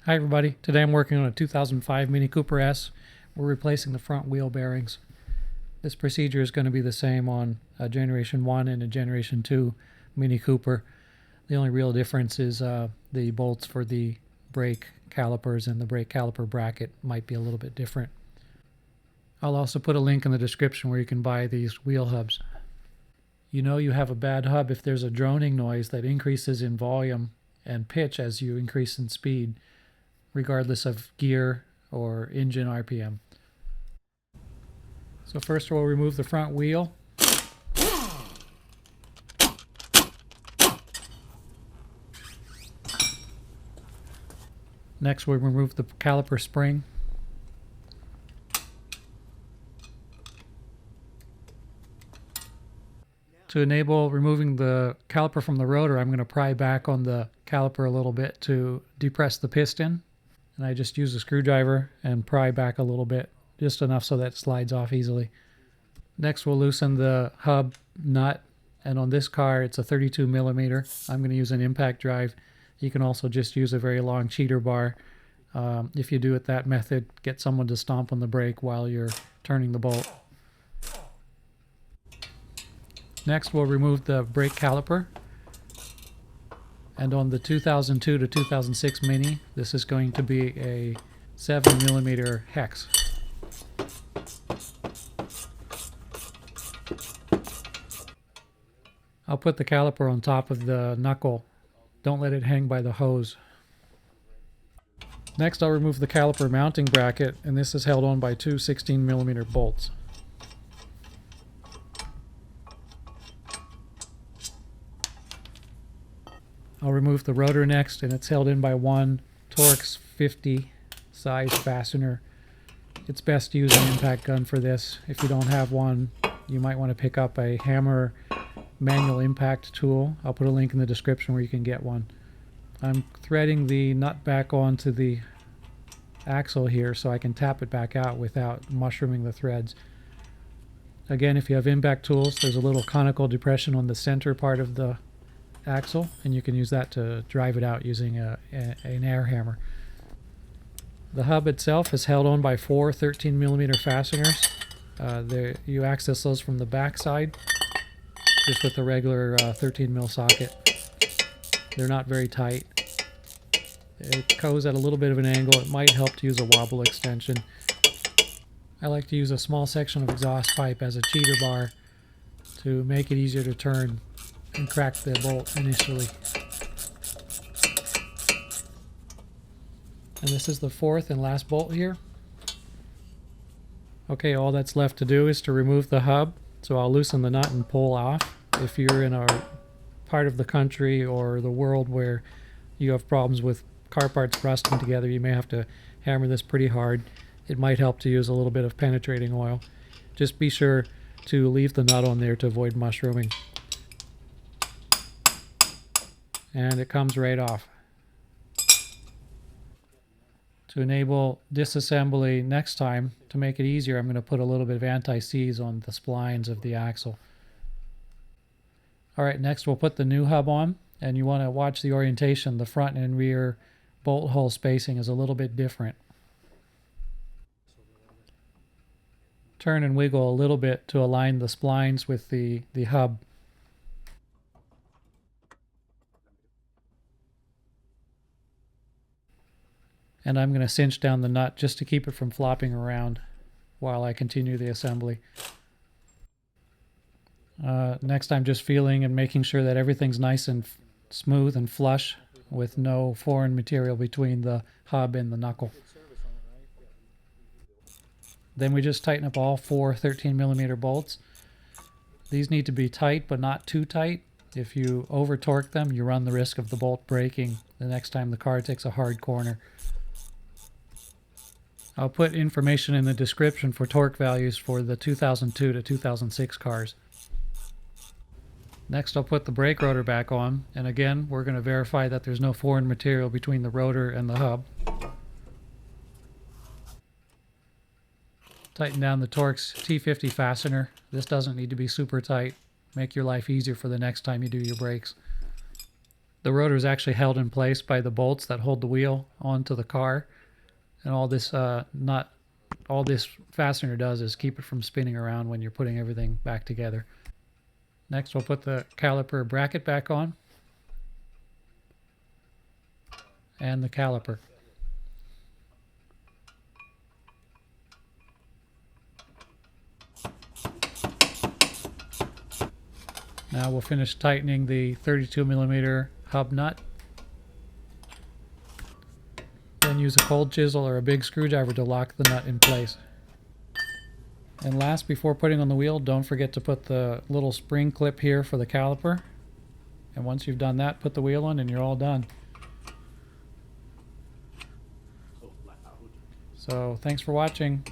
Hi everybody, today I'm working on a 2005 Mini Cooper S. We're replacing the front wheel bearings. This procedure is going to be the same on a Generation 1 and a Generation 2 Mini Cooper. The only real difference is the bolts for the brake calipers and the brake caliper bracket might be a little bit different. I'll also put a link in the description where you can buy these wheel hubs. You know you have a bad hub if there's a droning noise that increases in volume and pitch as you increase in speed, regardless of gear or engine RPM. So first we'll remove the front wheel. Next we'll remove the caliper spring. To enable removing the caliper from the rotor, I'm going to pry back on the caliper a little bit to depress the piston. And I just use a screwdriver and pry back a little bit, just enough so that it slides off easily. Next we'll loosen the hub nut, and on this car it's a 32 millimeter. I'm going to use an impact drive. You can also just use a very long cheater bar. If you do it that method, get someone to stomp on the brake while you're turning the bolt. Next we'll remove the brake caliper. And on the 2002 to 2006 Mini, this is going to be a 7 millimeter hex. I'll put the caliper on top of the knuckle. Don't let it hang by the hose. Next I'll remove the caliper mounting bracket, and this is held on by two 16 millimeter bolts. I'll remove the rotor next, and it's held in by one Torx 50 size fastener. It's best to use an impact gun for this. If you don't have one, you might want to pick up a hammer manual impact tool. I'll put a link in the description where you can get one. I'm threading the nut back onto the axle here so I can tap it back out without mushrooming the threads. Again, if you have impact tools, there's a little conical depression on the center part of the axle, and you can use that to drive it out using an air hammer. The hub itself is held on by four 13 millimeter fasteners. You access those from the back side, just with the regular 13 mil socket. They're not very tight. It goes at a little bit of an angle. It might help to use a wobble extension. I like to use a small section of exhaust pipe as a cheater bar to make it easier to turn and crack the bolt initially. And this is the fourth and last bolt here. Okay, all that's left to do is to remove the hub. So I'll loosen the nut and pull off. If you're in a part of the country or the world where you have problems with car parts rusting together, you may have to hammer this pretty hard. It might help to use a little bit of penetrating oil. Just be sure to leave the nut on there to avoid mushrooming. And it comes right off. To enable disassembly next time, to make it easier, I'm going to put a little bit of anti-seize on the splines of the axle. Alright, next we'll put the new hub on, and you want to watch the orientation. The front and rear bolt hole spacing is a little bit different. Turn and wiggle a little bit to align the splines with the hub. And I'm going to cinch down the nut just to keep it from flopping around while I continue the assembly. Next I'm just feeling and making sure that everything's nice and smooth and flush with no foreign material between the hub and the knuckle. Then we just tighten up all four 13 millimeter bolts. These need to be tight but not too tight. If you over torque them, you run the risk of the bolt breaking the next time the car takes a hard corner. I'll put information in the description for torque values for the 2002 to 2006 cars. Next I'll put the brake rotor back on, and again we're going to verify that there's no foreign material between the rotor and the hub. Tighten down the Torx T50 fastener. This doesn't need to be super tight. Make your life easier for the next time you do your brakes. The rotor is actually held in place by the bolts that hold the wheel onto the car, and all this fastener does is keep it from spinning around when you're putting everything back together. Next, we'll put the caliper bracket back on and the caliper. Now we'll finish tightening the 32mm hub nut. Then use a cold chisel or a big screwdriver to lock the nut in place. And last, before putting on the wheel, don't forget to put the little spring clip here for the caliper. And once you've done that, put the wheel on and you're all done. So thanks for watching.